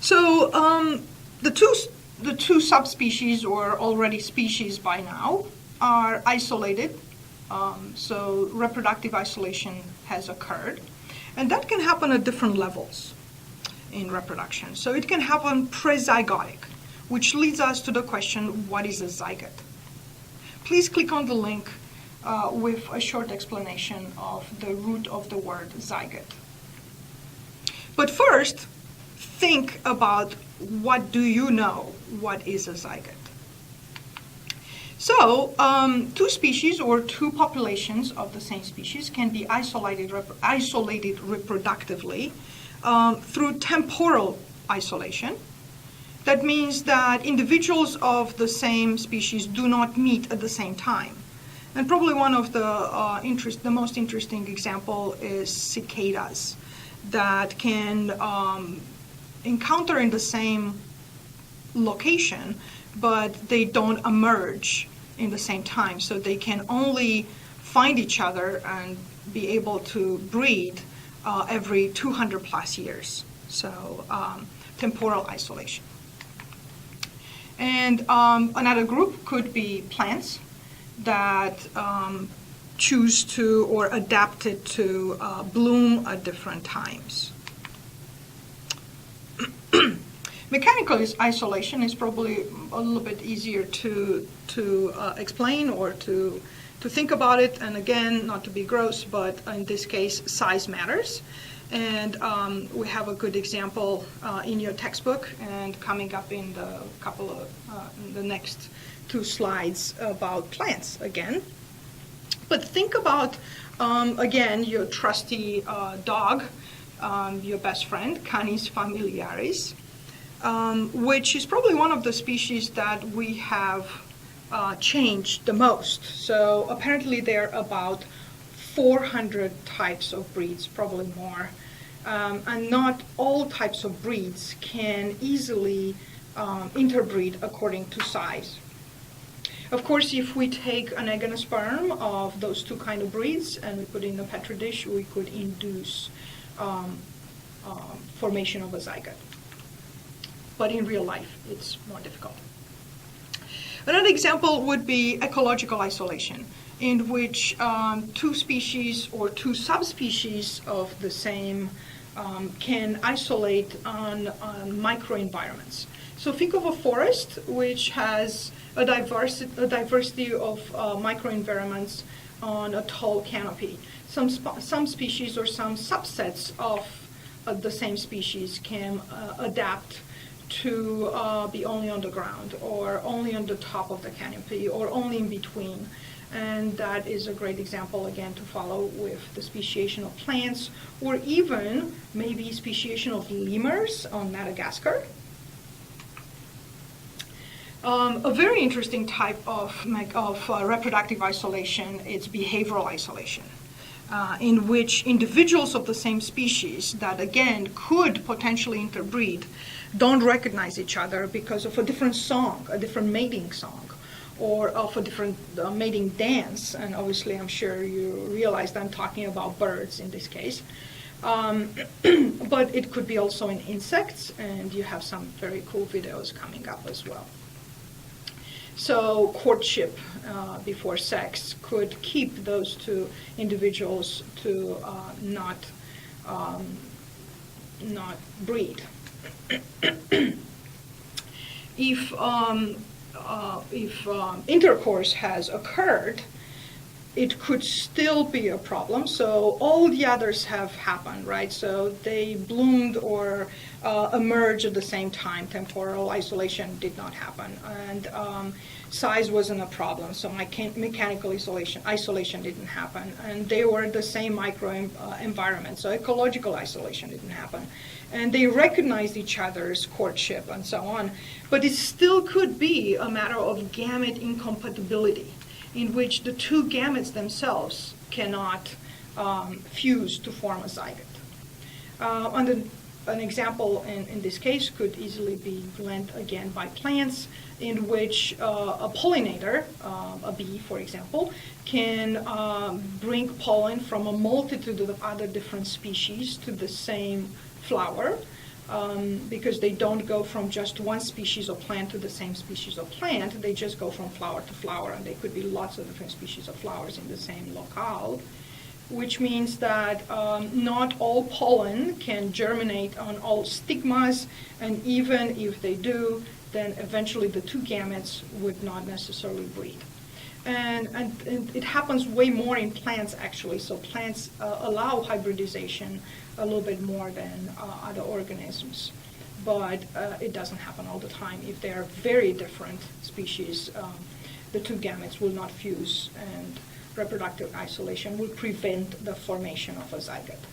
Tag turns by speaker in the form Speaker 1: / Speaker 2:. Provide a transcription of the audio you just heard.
Speaker 1: So the two subspecies, or already species by now, are isolated. So reproductive isolation has occurred. And that can happen at different levels in reproduction. So it can happen prezygotic, which leads us to the question, what is a zygote? Please click on the link with a short explanation of the root of the word zygote. But first, think about, what do you know what is a zygote? So two species or two populations of the same species can be isolated reproductively through temporal isolation. That means that individuals of the same species do not meet at the same time. And probably one of the most interesting example is cicadas that can encounter in the same location, but they don't emerge in the same time. So they can only find each other and be able to breed every 200 plus years. So temporal isolation. And another group could be plants that choose to or adapted to bloom at different times. Mechanical isolation is probably a little bit easier to explain or to think about it. And again, not to be gross, but in this case, size matters. And we have a good example in your textbook and coming up in the next two slides about plants again. But think about, again, your trusty dog, your best friend, Canis familiaris, which is probably one of the species that we have changed the most. So apparently there are about 400 types of breeds, probably more. And not all types of breeds can easily interbreed according to size. Of course, if we take an egg and a sperm of those two kind of breeds and we put it in a petri dish, we could induce formation of a zygote. But in real life, it's more difficult. Another example would be ecological isolation, in which two species or two subspecies of the same can isolate on microenvironments. So think of a forest which has a diversity of microenvironments on a tall canopy. Some species or some subsets of the same species can adapt to be only on the ground or only on the top of the canopy or only in between. And that is a great example, again, to follow with the speciation of plants, or even maybe speciation of lemurs on Madagascar. A very interesting type of reproductive isolation is behavioral isolation, in which individuals of the same species that, again, could potentially interbreed don't recognize each other because of a different song, a different mating song, or of a different mating dance. And obviously, I'm sure you realized I'm talking about birds in this case. But it could be also in insects, and you have some very cool videos coming up as well. So courtship before sex could keep those two individuals to not breed. If intercourse has occurred, it could still be a problem. So all the others have happened, right? So they bloomed or emerged at the same time. Temporal isolation did not happen, and size wasn't a problem. So mechanical isolation didn't happen, and they were the same micro environment. So ecological isolation didn't happen, and they recognized each other's courtship and so on. But it still could be a matter of gamete incompatibility, in which the two gametes themselves cannot fuse to form a zygote. An example in this case could easily be lent again by plants, in which a pollinator, a bee for example, can bring pollen from a multitude of other different species to the same flower, because they don't go from just one species of plant to the same species of plant. They just go from flower to flower, and there could be lots of different species of flowers in the same locale, which means that not all pollen can germinate on all stigmas, and even if they do, then eventually the two gametes would not necessarily breed. And it happens way more in plants, actually. So plants allow hybridization a little bit more than other organisms. But it doesn't happen all the time. If they are very different species, the two gametes will not fuse, and reproductive isolation will prevent the formation of a zygote.